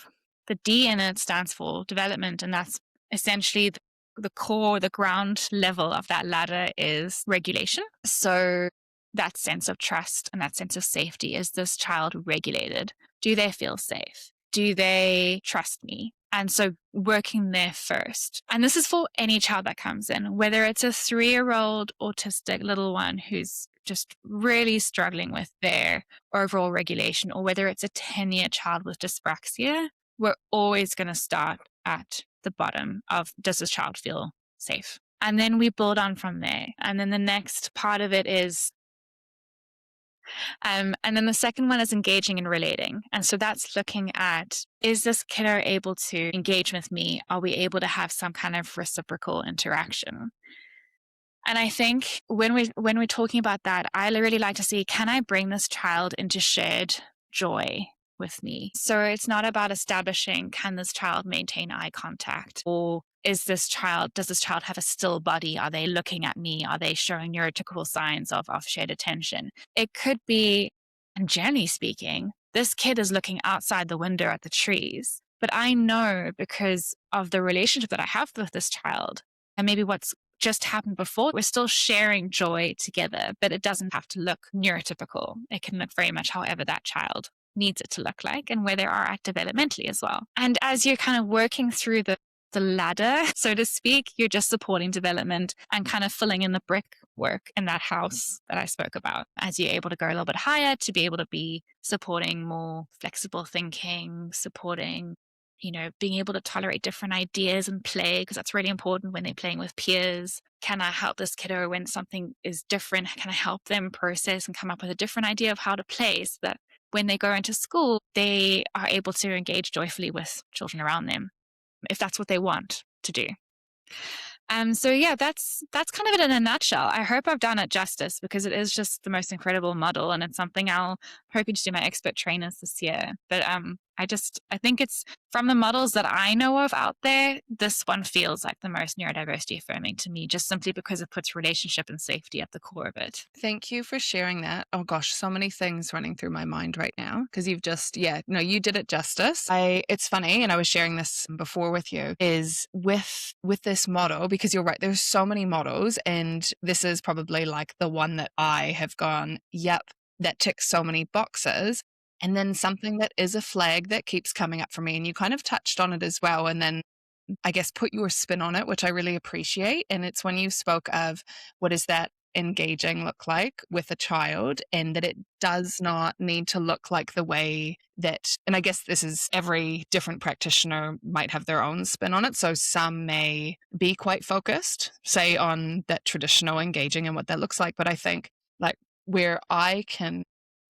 D in it stands for development, and that's essentially the core, the ground level of that ladder is regulation. So that sense of trust and that sense of safety. Is this child regulated? Do they feel safe? Do they trust me? And so working there first. And this is for any child that comes in, whether it's a 3-year-old autistic little one who's just really struggling with their overall regulation, or whether it's a 10-year child with dyspraxia, we're always going to start at the bottom of, does this child feel safe? And then we build on from there. And then the next part of it is and then the second one is engaging and relating. And so that's looking at, is this kiddo able to engage with me? Are we able to have some kind of reciprocal interaction? And I think when we're talking about that, I really like to see, can I bring this child into shared joy with me? So it's not about establishing, can this child maintain eye contact? Or does this child have a still body? Are they looking at me? Are they showing neurotypical signs of shared attention? It could be, and generally speaking, this kid is looking outside the window at the trees. But I know because of the relationship that I have with this child, and maybe what's just happened before, we're still sharing joy together, but it doesn't have to look neurotypical. It can look very much however that child needs it to look like and where they are at developmentally as well. And as you're kind of working through the ladder, so to speak, you're just supporting development and kind of filling in the brickwork in that house that I spoke about. As you're able to go a little bit higher to be able to be supporting more flexible thinking, supporting, you know, being able to tolerate different ideas and play, because that's really important when they're playing with peers. Can I help this kiddo when something is different? Can I help them process and come up with a different idea of how to play so that when they go into school, they are able to engage joyfully with children around them, if that's what they want to do. So yeah, that's kind of it in a nutshell. I hope I've done it justice because it is just the most incredible model, and it's something I'm hoping to do my expert trainers this year. But I think it's, from the models that I know of out there, this one feels like the most neurodiversity affirming to me, just simply because it puts relationship and safety at the core of it. Thank you for sharing that. Oh gosh, so many things running through my mind right now because you've just, you did it justice. It's funny, and I was sharing this before with you, is with this model, because you're right, there's so many models, and this is probably like the one that I have gone, yep, that ticks so many boxes. And then something that is a flag that keeps coming up for me, and you kind of touched on it as well, and then I guess put your spin on it, which I really appreciate. And it's when you spoke of, what is that engaging look like with a child, and that it does not need to look like the way that, and I guess this is every different practitioner might have their own spin on it. So some may be quite focused, say, on that traditional engaging and what that looks like. But I think like where I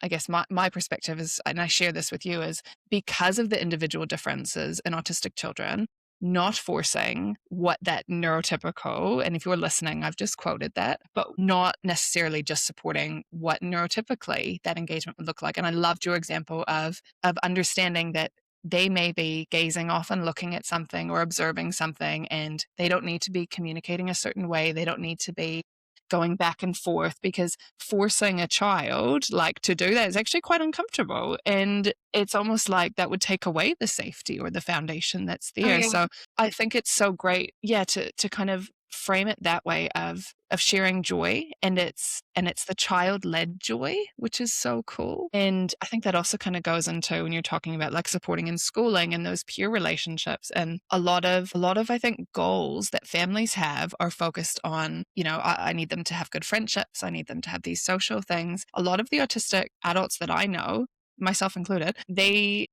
guess my perspective is, and I share this with you, is because of the individual differences in autistic children, not forcing what that neurotypical, and if you're listening, I've just quoted that, but not necessarily just supporting what neurotypically that engagement would look like. And I loved your example of understanding that they may be gazing off and looking at something or observing something, and they don't need to be communicating a certain way. They don't need to be going back and forth, because forcing a child like to do that is actually quite uncomfortable, and it's almost like that would take away the safety or the foundation that's Oh, there. yeah. So I think it's so great, to kind of frame it that way of sharing joy, and it's the child-led joy, which is so cool. And I think that also kind of goes into when you're talking about like supporting in schooling and those peer relationships, and a lot of I think goals that families have are focused on, I need them to have good friendships, I need them to have these social things. A lot of the autistic adults that I know, myself included, they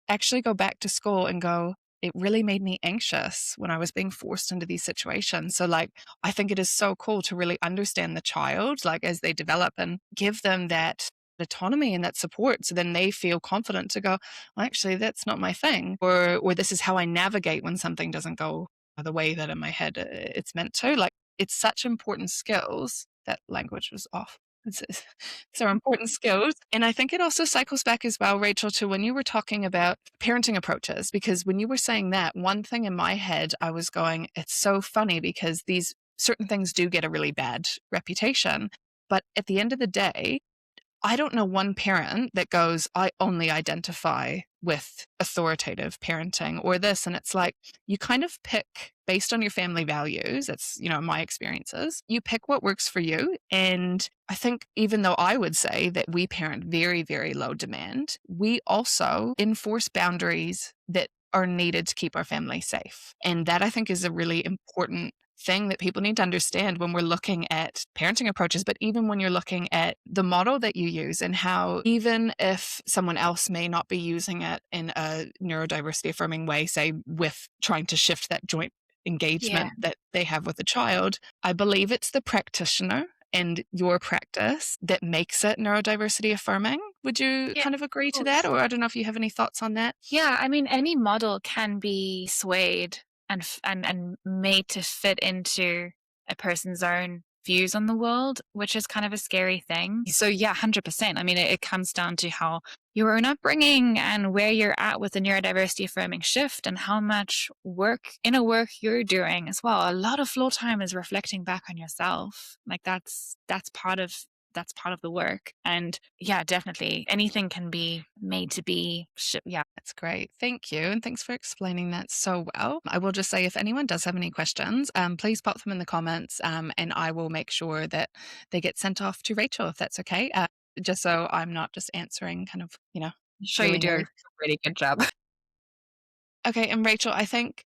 actually go back to school and go, it really made me anxious when I was being forced into these situations. So like, I think it is so cool to really understand the child, like as they develop, and give them that autonomy and that support. So then they feel confident to go, well, actually, that's not my thing. Or this is how I navigate when something doesn't go the way that in my head it's meant to. Like, it's such important skills. That language was off. It's so important skills. And I think it also cycles back as well, Rachel, to when you were talking about parenting approaches, because when you were saying that, one thing in my head, I was going, it's so funny because these certain things do get a really bad reputation. But at the end of the day, I don't know one parent that goes, I only identify with authoritative parenting or this. And it's like, you kind of pick based on your family values. It's, my experiences, you pick what works for you. And I think even though I would say that we parent very, very low demand, we also enforce boundaries that are needed to keep our family safe. And that I think is a really important thing that people need to understand when we're looking at parenting approaches, but even when you're looking at the model that you use, and how even if someone else may not be using it in a neurodiversity affirming way, say with trying to shift that joint engagement that they have with the child, I believe it's the practitioner and your practice that makes it neurodiversity affirming. Would you kind of agree to that? Or I don't know if you have any thoughts on that. Yeah, I mean, any model can be swayed and made to fit into a person's own views on the world, which is kind of a scary thing. So yeah, 100%. I mean, it comes down to how your own upbringing and where you're at with the neurodiversity affirming shift, and how much inner work you're doing as well. A lot of floor time is reflecting back on yourself. Like that's part of the work. And yeah, definitely anything can be made to be. Yeah. That's great. Thank you. And thanks for explaining that so well. I will just say, if anyone does have any questions, please pop them in the comments, and I will make sure that they get sent off to Rachel, if that's okay. Just so I'm not just answering kind of, Sure, you do a really good job. Okay. And Rachel, I think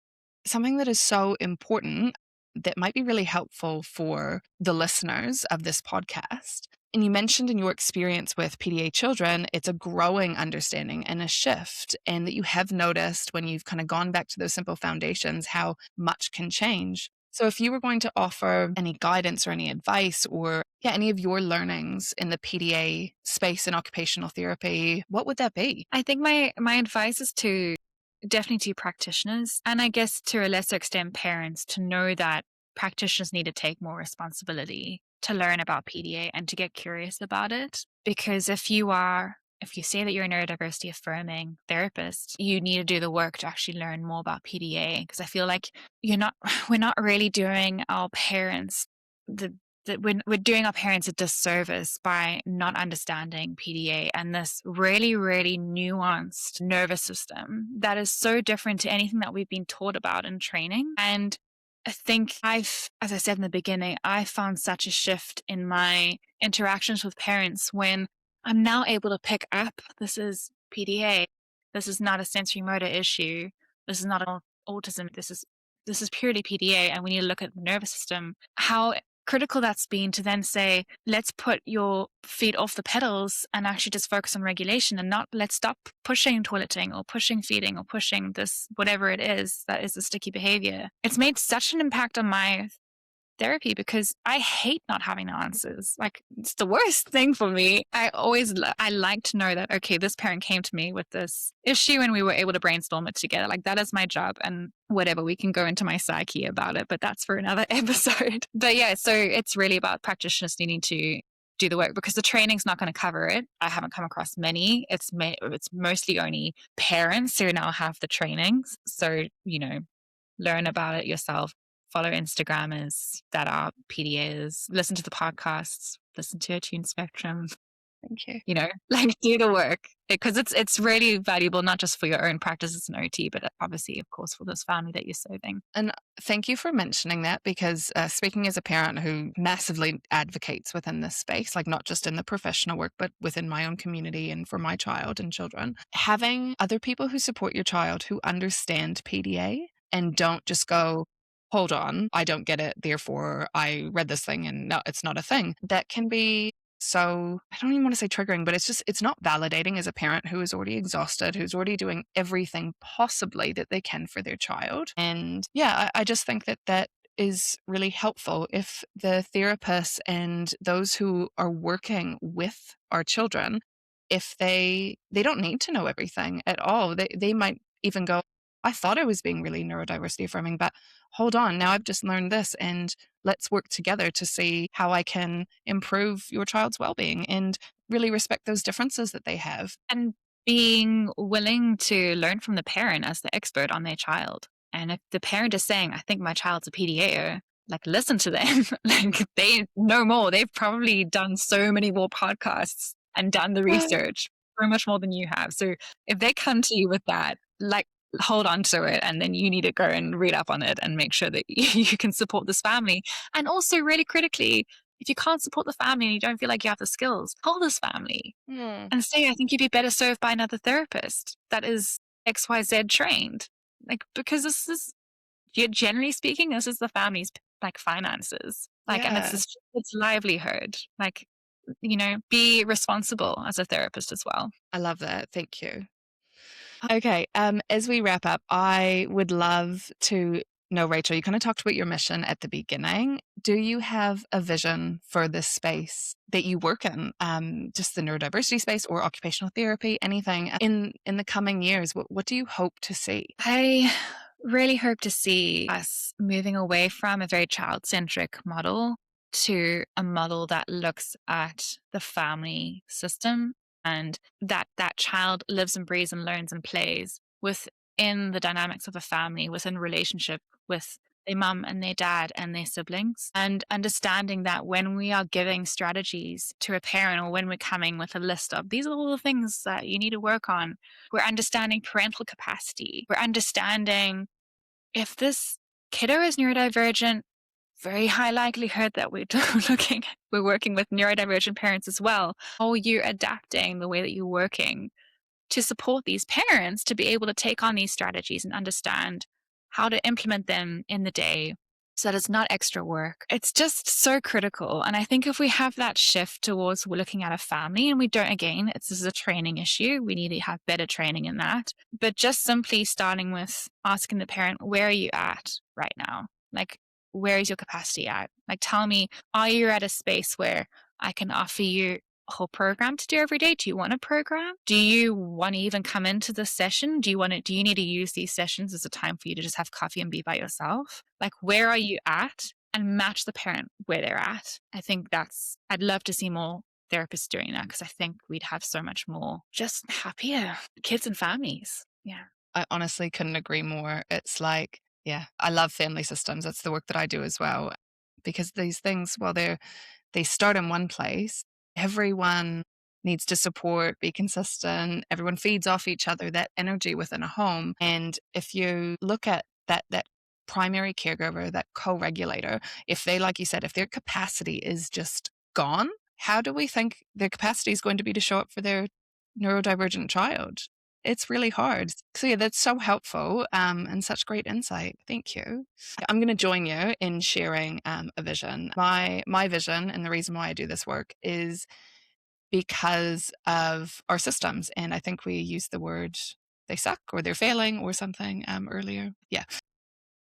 something that is so important that might be really helpful for the listeners of this podcast, and you mentioned in your experience with PDA children, it's a growing understanding and a shift, and that you have noticed when you've kind of gone back to those simple foundations, how much can change. So if you were going to offer any guidance or any advice, or any of your learnings in the PDA space in occupational therapy, what would that be? I think my advice is definitely to practitioners, and I guess to a lesser extent parents, to know that practitioners need to take more responsibility to learn about PDA and to get curious about it. Because if you say that you're a neurodiversity affirming therapist, you need to do the work to actually learn more about PDA. Because I feel like we're not really doing our parents we're doing our parents a disservice by not understanding PDA and this really, really nuanced nervous system that is so different to anything that we've been taught about in training. And I think as I said in the beginning, I found such a shift in my interactions with parents when I'm now able to pick up, this is PDA. This is not a sensory motor issue. This is not autism. This is purely PDA. And we need to look at the nervous system, how critical that's been to then say, let's put your feet off the pedals and actually just focus on regulation, and not let's stop pushing toileting or pushing feeding or pushing this, whatever it is that is a sticky behavior. It's made such an impact on my therapy because I hate not having the answers. Like, it's the worst thing for me. I like to know that, okay, this parent came to me with this issue and we were able to brainstorm it together. Like, that is my job, and whatever, we can go into my psyche about it, but that's for another episode. But yeah, so it's really about practitioners needing to do the work, because the training's not going to cover it. I haven't come across many. It's mostly only parents who now have the trainings. So, learn about it yourself. Follow Instagrammers that are PDAs, listen to the podcasts, listen to Attune Spectrum. Thank you. Like, do the work, because it's really valuable, not just for your own practice as an OT, but obviously, of course, for this family that you're serving. And thank you for mentioning that, because speaking as a parent who massively advocates within this space, like not just in the professional work, but within my own community and for my child and children, having other people who support your child who understand PDA and don't just go, hold on, I don't get it, therefore I read this thing and no, it's not a thing. That can be so, I don't even want to say triggering, but it's not validating as a parent who is already exhausted, who's already doing everything possibly that they can for their child. And yeah, I just think that is really helpful if the therapists and those who are working with our children, if they don't need to know everything at all. They might even go, I thought I was being really neurodiversity affirming, but hold on, now I've just learned this, and let's work together to see how I can improve your child's well-being and really respect those differences that they have. And being willing to learn from the parent as the expert on their child. And if the parent is saying, I think my child's a PDA, like, listen to them. Like, they know more. They've probably done so many more podcasts and done the research so much more than you have. So if they come to you with that, like, hold on to it, and then you need to go and read up on it and make sure that you can support this family. And also, really critically, if you can't support the family and you don't feel like you have the skills, call this family and say, I think you'd be better served by another therapist that is XYZ trained. Like, because this is, generally speaking, this is the family's like finances. Like, and it's livelihood. Like, be responsible as a therapist as well. I love that. Thank you. Okay, as we wrap up, I would love to know, Rachel, you kind of talked about your mission at the beginning. Do you have a vision for this space that you work in, just the neurodiversity space or occupational therapy, anything in the coming years? What do you hope to see? I really hope to see us moving away from a very child-centric model to a model that looks at the family system, and that child lives and breathes and learns and plays within the dynamics of a family, within relationship with their mum and their dad and their siblings, and understanding that when we are giving strategies to a parent, or when we're coming with a list of these are all the things that you need to work on, we're understanding parental capacity. We're understanding if this kiddo is neurodivergent, very high likelihood that we're working with neurodivergent parents as well. How are you adapting the way that you're working to support these parents to be able to take on these strategies and understand how to implement them in the day so that it's not extra work? It's just so critical. And I think if we have that shift towards we're looking at a family, and we don't, again, this is a training issue. We need to have better training in that. But just simply starting with asking the parent, where are you at right now? Like, where is your capacity at? Like, tell me, are you at a space where I can offer you a whole program to do every day? Do you want a program? Do you want to even come into this session? Do you need to use these sessions as a time for you to just have coffee and be by yourself? Like, where are you at? And match the parent where they're at. I think I'd love to see more therapists doing that, because I think we'd have so much more just happier kids and families. Yeah. I honestly couldn't agree more. It's like, yeah, I love family systems. That's the work that I do as well. Because these things, while they start in one place, everyone needs to support, be consistent. Everyone feeds off each other, that energy within a home. And if you look at that primary caregiver, that co-regulator, if they, like you said, if their capacity is just gone, how do we think their capacity is going to be to show up for their neurodivergent child? it's really hard. So yeah, that's so helpful and such great insight. Thank you. I'm going to join you in sharing a vision. My vision and the reason why I do this work is because of our systems. And I think we used the word they suck or they're failing or something earlier. Yeah.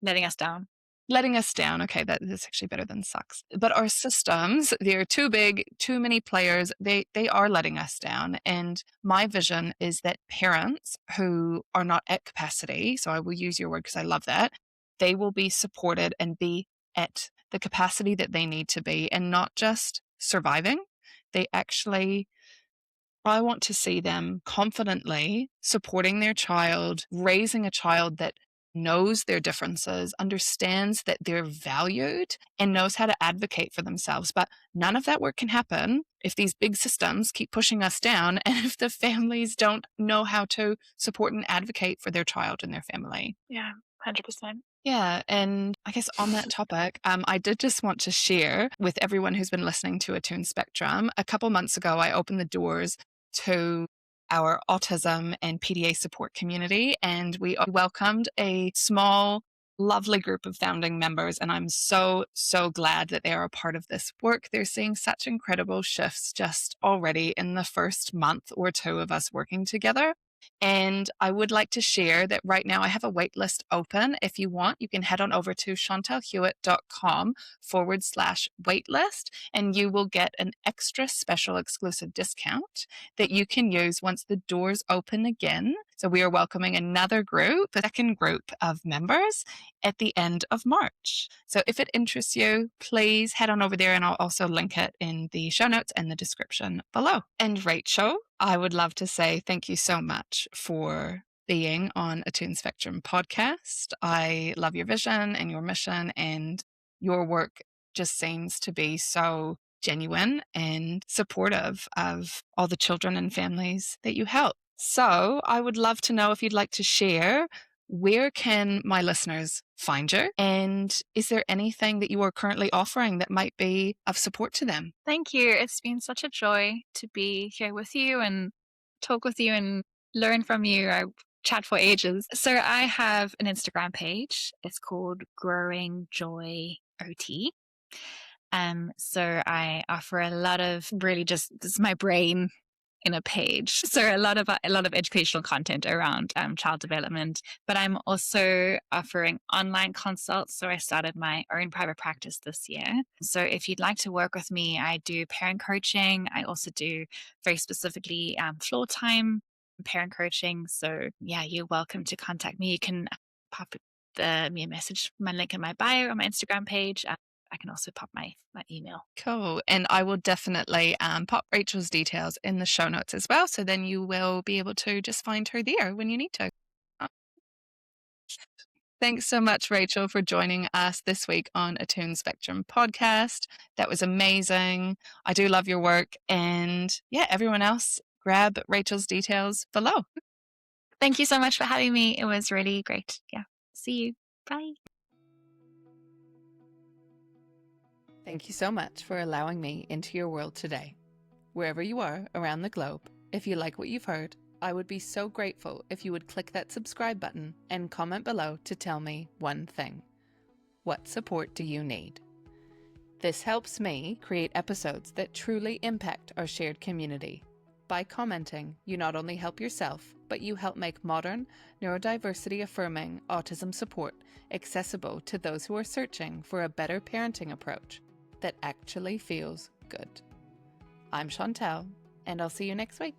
Letting us down. Letting us down. Okay, that's actually better than sucks. But our systems, they're too big, too many players. They are letting us down. And my vision is that parents who are not at capacity, so I will use your word because I love that, they will be supported and be at the capacity that they need to be and not just surviving. I want to see them confidently supporting their child, raising a child that knows their differences, understands that they're valued, and knows how to advocate for themselves. But none of that work can happen if these big systems keep pushing us down and if the families don't know how to support and advocate for their child and their family. Yeah, 100%. Yeah. And I guess on that topic, I did just want to share with everyone who's been listening to Attune Spectrum. A couple months ago, I opened the doors to our autism and PDA support community, and we welcomed a small, lovely group of founding members. And I'm so, so glad that they are a part of this work. They're seeing such incredible shifts just already in the first month or two of us working together. And I would like to share that right now I have a wait list open. If you want, you can head on over to chantelhewitt.com/waitlist, and you will get an extra special exclusive discount that you can use once the doors open again. So we are welcoming another group, a second group of members at the end of March. So if it interests you, please head on over there, and I'll also link it in the show notes and the description below. And Rachel, I would love to say thank you so much for being on Attune Spectrum podcast. I love your vision and your mission, and your work just seems to be so genuine and supportive of all the children and families that you help. So I would love to know if you'd like to share, where can my listeners find you? And is there anything that you are currently offering that might be of support to them? Thank you. It's been such a joy to be here with you and talk with you and learn from you. I chat for ages. So I have an Instagram page. It's called Growing Joy OT. So I offer a lot of really just, this is my brain in a page. So a lot of educational content around child development, but I'm also offering online consults. So I started my own private practice this year. So if you'd like to work with me, I do parent coaching. I also do very specifically floor time parent coaching. So yeah, you're welcome to contact me. You can pop me a message, my link in my bio on my Instagram page. I can also pop my email. Cool. And I will definitely pop Rachel's details in the show notes as well. So then you will be able to just find her there when you need to. Thanks so much, Rachel, for joining us this week on Attune Spectrum podcast. That was amazing. I do love your work. And yeah, everyone else, grab Rachel's details below. Thank you so much for having me. It was really great. Yeah. See you. Bye. Thank you so much for allowing me into your world today. Wherever you are around the globe, if you like what you've heard, I would be so grateful if you would click that subscribe button and comment below to tell me one thing. What support do you need? This helps me create episodes that truly impact our shared community. By commenting, you not only help yourself, but you help make modern, neurodiversity-affirming autism support accessible to those who are searching for a better parenting approach that actually feels good. I'm Chantel, and I'll see you next week.